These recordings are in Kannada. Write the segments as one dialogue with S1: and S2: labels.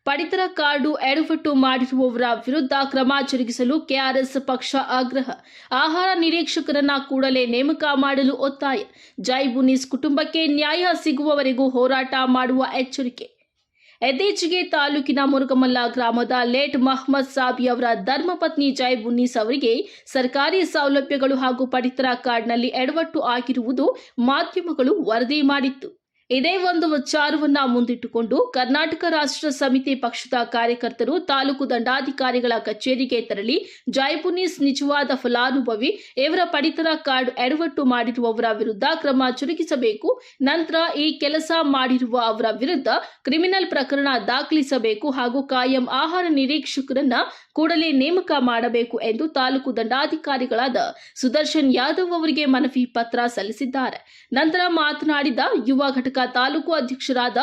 S1: ಪಡಿತರ ಕಾರ್ಡು ಎಡವಟ್ಟು ಮಾಡಿರುವವರ ವಿರುದ್ಧ ಕ್ರಮ ಜರುಗಿಸಲು ಕೆಆರ್ಎಸ್ ಪಕ್ಷ ಆಗ್ರಹ. ಆಹಾರ ನಿರೀಕ್ಷಕರನ್ನ ಕೂಡಲೇ ನೇಮಕ ಮಾಡಲು ಒತ್ತಾಯ. ಜೈ ಬುನ್ನೀಸ್ ಕುಟುಂಬಕ್ಕೆ ನ್ಯಾಯ ಸಿಗುವವರೆಗೂ ಹೋರಾಟ ಮಾಡುವ ಎಚ್ಚರಿಕೆ. ಇತ್ತೀಚೆಗೆ ತಾಲೂಕಿನ ಮುರುಗಮಲ್ಲ ಗ್ರಾಮದ ಲೇಟ್ ಮಹಮ್ಮದ್ ಸಾಬಿ ಅವರ ಧರ್ಮಪತ್ನಿ ಜೈ ಬುನ್ನೀಸ್ ಅವರಿಗೆ ಸರ್ಕಾರಿ ಸೌಲಭ್ಯಗಳು ಹಾಗೂ ಪಡಿತರ ಕಾರ್ಡ್ನಲ್ಲಿ ಎಡವಟ್ಟು ಆಗಿರುವುದು ಮಾಧ್ಯಮಗಳು ವರದಿ ಮಾಡಿತ್ತು. ಇದೇ ಒಂದು ವಿಚಾರವನ್ನ ಮುಂದಿಟ್ಟುಕೊಂಡು ಕರ್ನಾಟಕ ರಾಷ್ಟ್ರ ಸಮಿತಿ ಪಕ್ಷದ ಕಾರ್ಯಕರ್ತರು ತಾಲೂಕು ದಂಡಾಧಿಕಾರಿಗಳ ಕಚೇರಿಗೆ ತೆರಳಿ ಜೈ ಬುನ್ನೀಸ್ ನಿಜವಾದ ಫಲಾನುಭವಿ, ಇವರ ಪಡಿತರ ಕಾರ್ಡ್ ಎಡವಟ್ಟು ಮಾಡಿರುವವರ ವಿರುದ್ಧ ಕ್ರಮ ಜರುಗಿಸಬೇಕು, ನಂತರ ಈ ಕೆಲಸ ಮಾಡಿರುವ ಅವರ ವಿರುದ್ಧ ಕ್ರಿಮಿನಲ್ ಪ್ರಕರಣ ದಾಖಲಿಸಬೇಕು ಹಾಗೂ ಕಾಯಂ ಆಹಾರ ನಿರೀಕ್ಷಕರನ್ನ ಕೂಡಲೇ ನೇಮಕ ಮಾಡಬೇಕು ಎಂದು ತಾಲೂಕು ದಂಡಾಧಿಕಾರಿಗಳಾದ ಸುದರ್ಶನ್ ಯಾದವ್ ಅವರಿಗೆ ಮನವಿ ಪತ್ರ ಸಲ್ಲಿಸಿದ್ದಾರೆ. ನಂತರ ಮಾತನಾಡಿದ ಯುವ ಘಟಕ ತಾಲೂಕು ಅಧ್ಯಕ್ಷರಾದ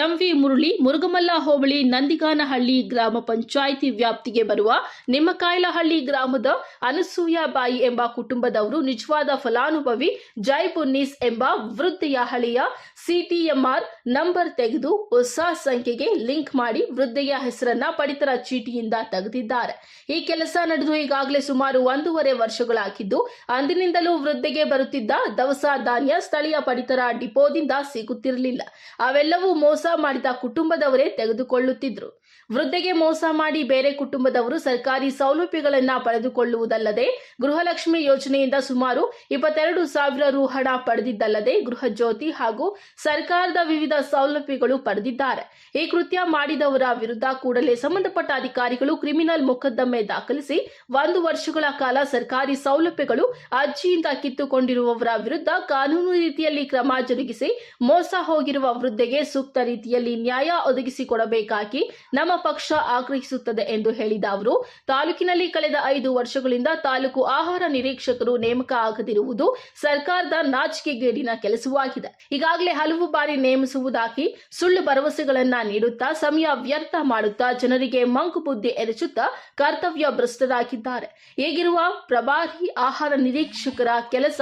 S1: ಎಂವಿ ಮುರಳಿ, ಮುರುಗಮಲ್ಲ ಹೋಬಳಿ ನಂದಿಗಾನಹಳ್ಳಿ ಗ್ರಾಮ ಪಂಚಾಯಿತಿ ವ್ಯಾಪ್ತಿಗೆ ಬರುವ ನಿಮ್ಮಕಾಯಲಹಳ್ಳಿ ಗ್ರಾಮದ ಅನಸೂಯಬಾಯಿ ಎಂಬ ಕುಟುಂಬದವರು ನಿಜವಾದ ಫಲಾನುಭವಿ ಜೈ ಬುನ್ನೀಸ್ ಎಂಬ ವೃದ್ಧೆಯ ಹಳೆಯ ಸಿಟಿಎಂಆರ್ ನಂಬರ್ ತೆಗೆದು ಹೊಸ ಸಂಖ್ಯೆಗೆ ಲಿಂಕ್ ಮಾಡಿ ವೃದ್ಧೆಯ ಹೆಸರನ್ನ ಪಡಿತರ ಚೀಟಿಯಿಂದ ತೆಗೆದಿದ್ದಾರೆ. ಈ ಕೆಲಸ ನಡೆದು ಈಗಾಗಲೇ ಸುಮಾರು 1.5 ವರ್ಷಗಳಾಗಿದ್ದು, ಅಂದಿನಿಂದಲೂ ವೃದ್ಧೆಗೆ ಬರುತ್ತಿದ್ದ ದವಸ ಧಾನ್ಯ ಸ್ಥಳೀಯ ಪಡಿತರ ಡಿಪೋದಿಂದ ಸಿಗುತ್ತಿರಲಿಲ್ಲ. ಅವೆಲ್ಲವೂ ಮೋಸ ಮಾಡಿದ ಕುಟುಂಬದವರೇ ತೆಗೆದುಕೊಳ್ಳುತ್ತಿದ್ರು. ವೃದ್ಧೆಗೆ ಮೋಸ ಮಾಡಿ ಬೇರೆ ಕುಟುಂಬದವರು ಸರ್ಕಾರಿ ಸೌಲಭ್ಯಗಳನ್ನು ಪಡೆದುಕೊಳ್ಳುವುದಲ್ಲದೆ ಗೃಹಲಕ್ಷ್ಮಿ ಯೋಜನೆಯಿಂದ ಸುಮಾರು 22,000 ರು ಹಣ ಪಡೆದಿದ್ದಲ್ಲದೆ ಗೃಹ ಜ್ಯೋತಿ ಹಾಗೂ ಸರ್ಕಾರದ ವಿವಿಧ ಸೌಲಭ್ಯಗಳು ಪಡೆದಿದ್ದಾರೆ. ಈ ಕೃತ್ಯ ಮಾಡಿದವರ ವಿರುದ್ಧ ಕೂಡಲೇ ಸಂಬಂಧಪಟ್ಟ ಅಧಿಕಾರಿಗಳು ಕ್ರಿಮಿನಲ್ ಮೊಕದ್ದಮೆ ದಾಖಲಿಸಿ 1 ವರ್ಷಗಳ ಕಾಲ ಸರ್ಕಾರಿ ಸೌಲಭ್ಯಗಳು ಅರ್ಜಿಯಿಂದ ಕಿತ್ತುಕೊಂಡಿರುವವರ ವಿರುದ್ಧ ಕಾನೂನು ರೀತಿಯಲ್ಲಿ ಕ್ರಮ ಜರುಗಿಸಿ ಮೋಸ ಹೋಗಿರುವ ವೃದ್ಧೆಗೆ ಸೂಕ್ತ ರೀತಿಯಲ್ಲಿ ನ್ಯಾಯ ಒದಗಿಸಿಕೊಡಬೇಕಾಗಿ ನಮ್ಮ ಪಕ್ಷ ಆಗ್ರಹಿಸುತ್ತದೆ ಎಂದು ಹೇಳಿದ ಅವರು, ತಾಲೂಕಿನಲ್ಲಿ ಕಳೆದ 5 ವರ್ಷಗಳಿಂದ ತಾಲೂಕು ಆಹಾರ ನಿರೀಕ್ಷಕರು ನೇಮಕ ಆಗದಿರುವುದು ಸರ್ಕಾರದ ನಾಚಿಕೆಗೇಡಿನ ಕೆಲಸವಾಗಿದೆ. ಈಗಾಗಲೇ ಹಲವು ಬಾರಿ ನೇಮಿಸುವುದಾಗಿ ಸುಳ್ಳು ಭರವಸೆಗಳನ್ನ ನೀಡುತ್ತಾ ಸಮಯ ವ್ಯರ್ಥ ಮಾಡುತ್ತಾ ಜನರಿಗೆ ಮಂಕು ಬುದ್ಧಿ ಎರಚುತ್ತಾ ಕರ್ತವ್ಯ ಭ್ರಷ್ಟರಾಗಿದ್ದಾರೆ. ಈಗಿರುವ ಪ್ರಭಾರಿ ಆಹಾರ ನಿರೀಕ್ಷಕರ ಕೆಲಸ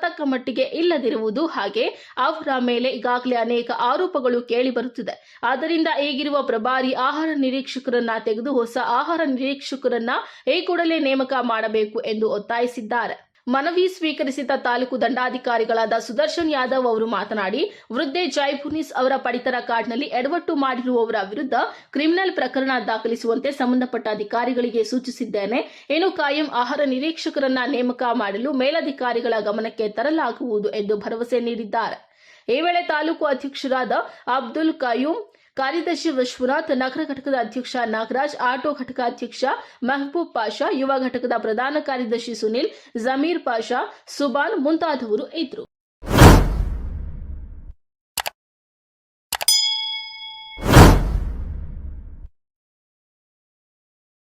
S1: ತಕ್ಕ ಮಟ್ಟಿಗೆ ಇಲ್ಲದಿರುವುದು ಹಾಗೆ ಅವರ ಮೇಲೆ ಈಗಾಗಲೇ ಅನೇಕ ಆರೋಪಗಳು ಕೇಳಿ ಬರುತ್ತಿದೆ. ಆದ್ದರಿಂದ ಈಗಿರುವ ಪ್ರಭಾರಿ ಆಹಾರ ನಿರೀಕ್ಷಕರನ್ನ ತೆಗೆದು ಹೊಸ ಆಹಾರ ನಿರೀಕ್ಷಕರನ್ನ ಈ ಕೂಡಲೇ ನೇಮಕ ಮಾಡಬೇಕು ಎಂದು ಒತ್ತಾಯಿಸಿದ್ದಾರೆ. ಮನವಿ ಸ್ವೀಕರಿಸಿದ ತಾಲೂಕು ದಂಡಾಧಿಕಾರಿಗಳಾದ ಸುದರ್ಶನ್ ಯಾದವ್ ಅವರು ಮಾತನಾಡಿ, ವೃದ್ಧೆ ಜೈ ಬುನ್ನೀಸ್ ಅವರ ಪಡಿತರ ಕಾರ್ಡ್ನಲ್ಲಿ ಎಡವಟ್ಟು ಮಾಡಿರುವವರ ವಿರುದ್ಧ ಕ್ರಿಮಿನಲ್ ಪ್ರಕರಣ ದಾಖಲಿಸುವಂತೆ ಸಂಬಂಧಪಟ್ಟ ಅಧಿಕಾರಿಗಳಿಗೆ ಸೂಚಿಸಿದ್ದೇನೆ. ಇನ್ನು ಕಾಯಂ ಆಹಾರ ನಿರೀಕ್ಷಕರನ್ನ ನೇಮಕ ಮಾಡಲು ಮೇಲಧಿಕಾರಿಗಳ ಗಮನಕ್ಕೆ ತರಲಾಗುವುದು ಎಂದು ಭರವಸೆ ನೀಡಿದ್ದಾರೆ. ಈ ವೇಳೆ ತಾಲೂಕು ಅಧ್ಯಕ್ಷರಾದ ಅಬ್ದುಲ್ ಕಯೂಂ, ಕಾರ್ಯದರ್ಶಿ ವಿಶ್ವನಾಥ್, ನಗರ ಘಟಕದ ಅಧ್ಯಕ್ಷ ನಾಗರಾಜ್, ಆಟೋ ಘಟಕ ಅಧ್ಯಕ್ಷ ಮೆಹಬೂಬ್ ಪಾಷಾ, ಯುವ ಘಟಕದ ಪ್ರಧಾನ ಕಾರ್ಯದರ್ಶಿ ಸುನಿಲ್, ಜಮೀರ್ ಪಾಷಾ, ಸುಬಾನ್ ಮುಂತಾದವರು ಇದ್ದರು.